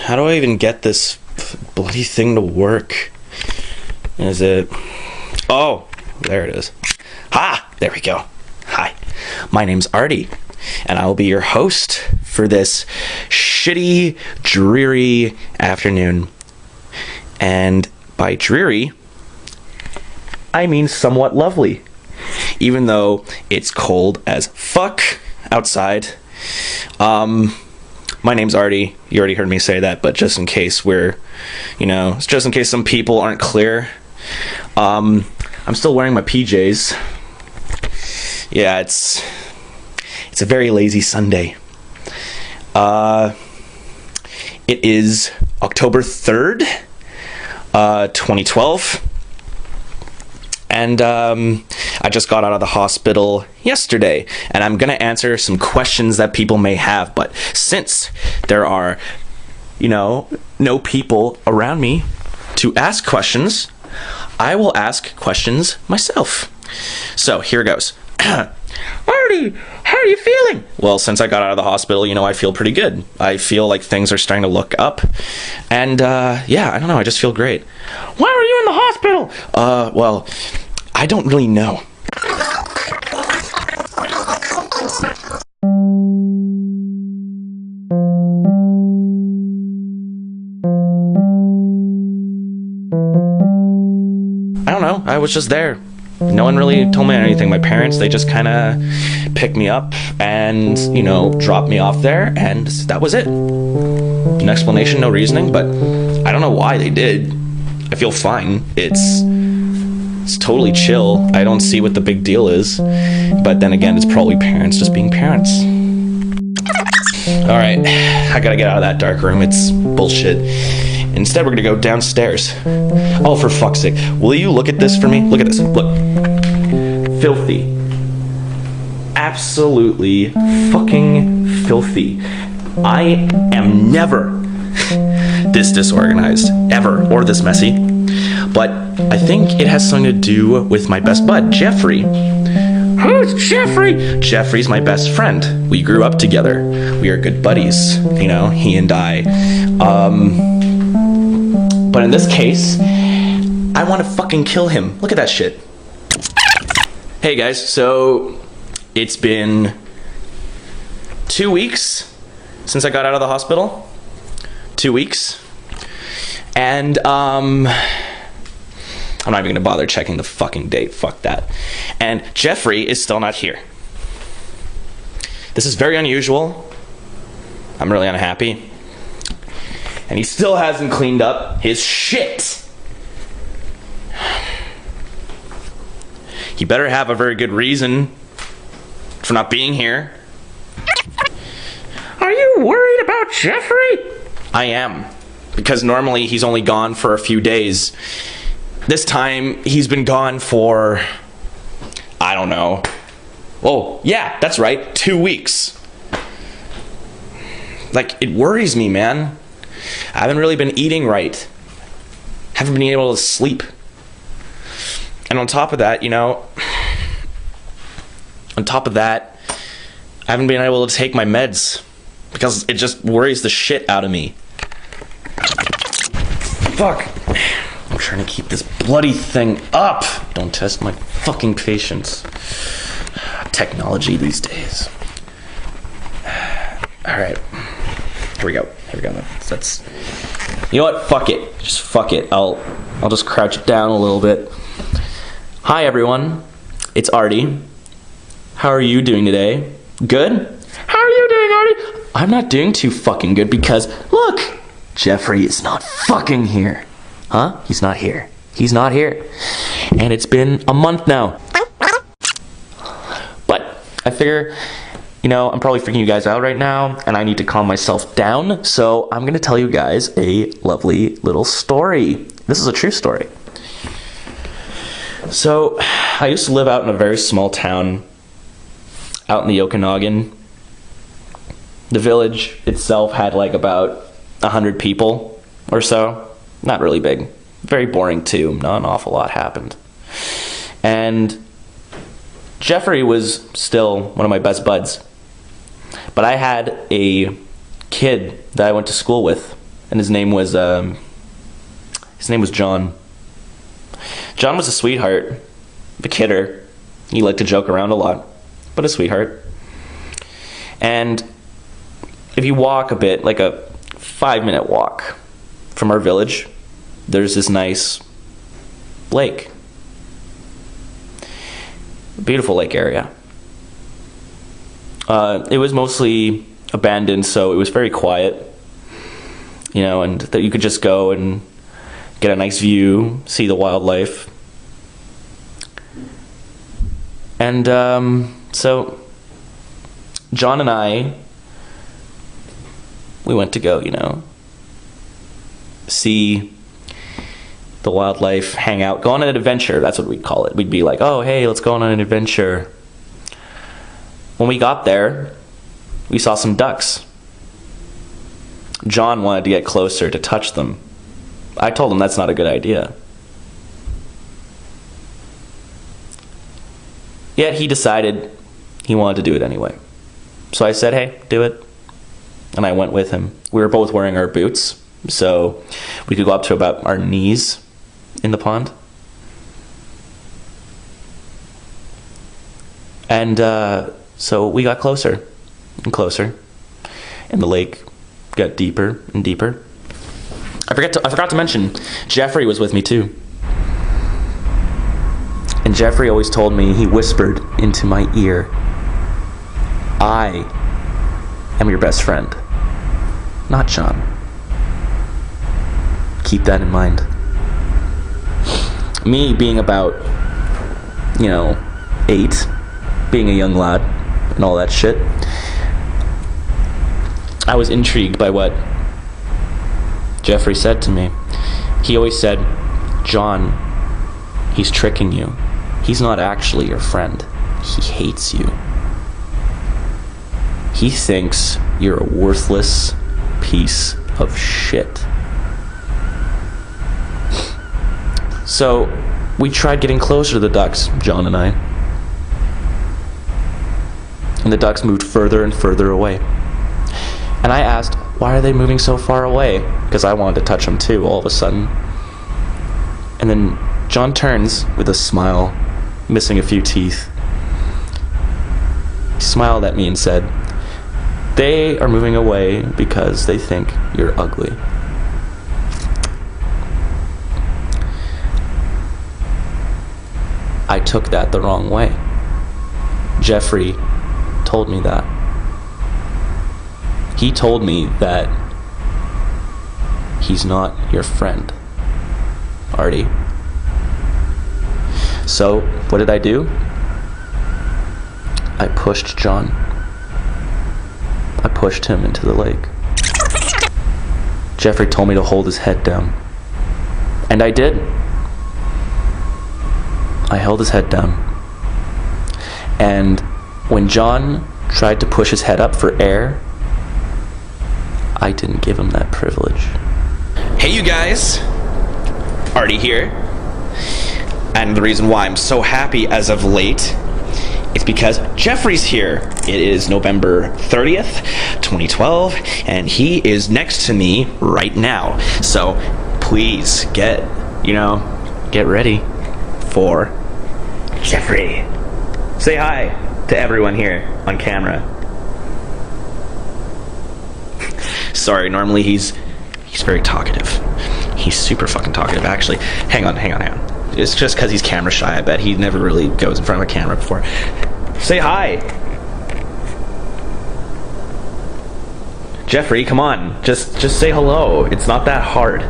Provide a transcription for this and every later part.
How do I even get this bloody thing to work? Is it... Oh, there it is. Ha! There we go. Hi, my name's Artie, and I will be your host for this shitty, dreary afternoon. And by dreary, I mean somewhat lovely. Even though it's cold as fuck outside. My name's Artie. You already heard me say that, but just in case just in case some people aren't clear. I'm still wearing my PJs. Yeah, it's a very lazy Sunday. It is October 3rd, 2012. And I just got out of the hospital yesterday, and I'm gonna answer some questions that people may have. But since there are, no people around me to ask questions, I will ask questions myself. So here goes. Artie, how are you feeling? Well, since I got out of the hospital, I feel pretty good. I feel like things are starting to look up. And, yeah, I don't know. I just feel great. Why were you in the hospital? Well, I don't really know. I don't know. I was just there. No one really told me anything. My parents, they just kind of picked me up and, dropped me off there, and that was it. No explanation, no reasoning, but I don't know why they did. I feel fine. It's totally chill. I don't see what the big deal is. But then again, it's probably parents just being parents. Alright, I gotta get out of that dark room. It's bullshit. Instead, we're gonna go downstairs. Oh, for fuck's sake. Will you look at this for me? Look at this. Look. Filthy. Absolutely fucking filthy. I am never this disorganized. Ever. Or this messy. But I think it has something to do with my best bud, Jeffrey. Who's Jeffrey? Jeffrey's my best friend. We grew up together. We are good buddies. He and I. But in this case, I want to fucking kill him. Look at that shit. Hey guys, so it's been 2 weeks since I got out of the hospital. 2 weeks. And, I'm not even gonna bother checking the fucking date. Fuck that. And Jeffrey is still not here. This is very unusual. I'm really unhappy. And he still hasn't cleaned up his shit. He better have a very good reason for not being here. Are you worried about Jeffrey? I am. Because normally he's only gone for a few days. This time he's been gone for, I don't know. Oh, yeah, that's right, 2 weeks. Like, it worries me, man. I haven't really been eating right. Haven't been able to sleep. And on top of that, I haven't been able to take my meds because it just worries the shit out of me. Fuck. I'm trying to keep this bloody thing up. Don't test my fucking patience. Technology these days. Alright. Here we go. That's you know what? Fuck it. Just fuck it. I'll just crouch it down a little bit. Hi everyone. It's Artie. How are you doing today? Good? How are you doing, Artie? I'm not doing too fucking good because look, Jeffrey is not fucking here. Huh? He's not here. He's not here. And it's been a month now. But I figure I'm probably freaking you guys out right now, and I need to calm myself down, so I'm going to tell you guys a lovely little story. This is a true story. So, I used to live out in a very small town out in the Okanagan. The village itself had like about 100 people or so. Not really big. Very boring too. Not an awful lot happened. And Jeffrey was still one of my best buds. But I had a kid that I went to school with and his name was John. John was a sweetheart, a kidder. He liked to joke around a lot, but a sweetheart. And if you walk a bit, like a 5-minute walk from our village, there's this nice lake. Beautiful lake area. It was mostly abandoned, so it was very quiet. You know, and that you could just go and get a nice view, see the wildlife. And so John and I, we went to go, you know, see the wildlife, hang out, go on an adventure. That's what we'd call it. We'd be like, oh, hey, let's go on an adventure. When we got there, we saw some ducks. John wanted to get closer to touch them. I told him that's not a good idea. Yet he decided he wanted to do it anyway. So I said, hey, do it. And I went with him. We were both wearing our boots, so we could go up to about our knees in the pond. And so we got closer and closer, and the lake got deeper and deeper. I forgot to mention, Jeffrey was with me too. And Jeffrey always told me, he whispered into my ear, I am your best friend, not John. Keep that in mind. Me being about, 8, being a young lad and all that shit, I was intrigued by what Jeffrey said to me. He always said, John, he's tricking you. He's not actually your friend. He hates you. He thinks you're a worthless piece of shit. So we tried getting closer to the ducks, John and I. And the ducks moved further and further away. And I asked, why are they moving so far away? Because I wanted to touch them too, all of a sudden. And then John turns with a smile, missing a few teeth. He smiled at me and said, they are moving away because they think you're ugly. I took that the wrong way. Jeffrey told me that. He told me that he's not your friend, Artie. So, what did I do? I pushed John. I pushed him into the lake. Jeffrey told me to hold his head down. And I did. I held his head down. And when John tried to push his head up for air, I didn't give him that privilege. Hey you guys, Artie here. And the reason why I'm so happy as of late is because Jeffrey's here. It is November 30th, 2012, and he is next to me right now. So please get ready for Jeffrey. Say hi to everyone here on camera. Sorry, normally he's very talkative. He's super fucking talkative, actually. Hang on. It's just because he's camera shy, I bet. He never really goes in front of a camera before. Say hi. Jeffrey, come on. Just say hello. It's not that hard.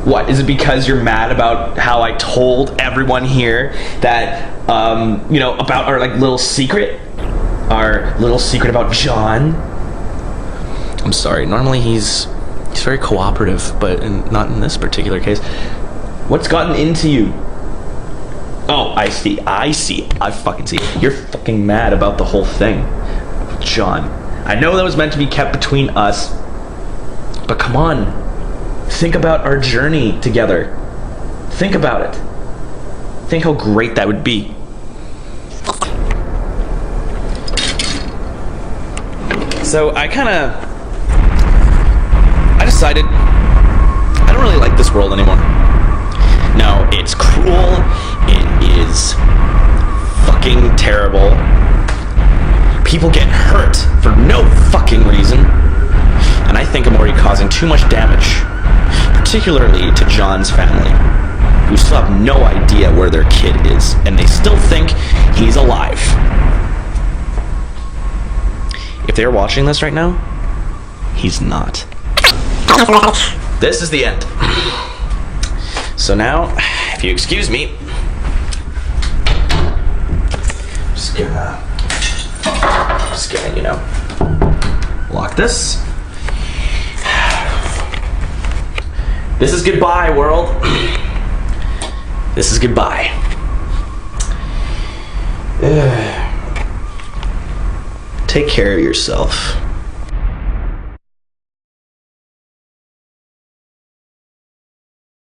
What, is it because you're mad about how I told everyone here that, about our, little secret? Our little secret about John? I'm sorry, normally he's very cooperative, but not in this particular case. What's gotten into you? Oh, I see, I fucking see. You're fucking mad about the whole thing, John. I know that was meant to be kept between us, but come on. Think about our journey together. Think about it. Think how great that would be. So I decided I don't really like this world anymore. No, it's cruel. It is fucking terrible. People get hurt for no fucking reason. And I think I'm already causing too much damage, particularly to John's family, who still have no idea where their kid is, and they still think he's alive. If they're watching this right now, he's not. This is the end. So now, if you excuse me, just gonna, you know, lock this. This is goodbye, world. This is goodbye. Take care of yourself.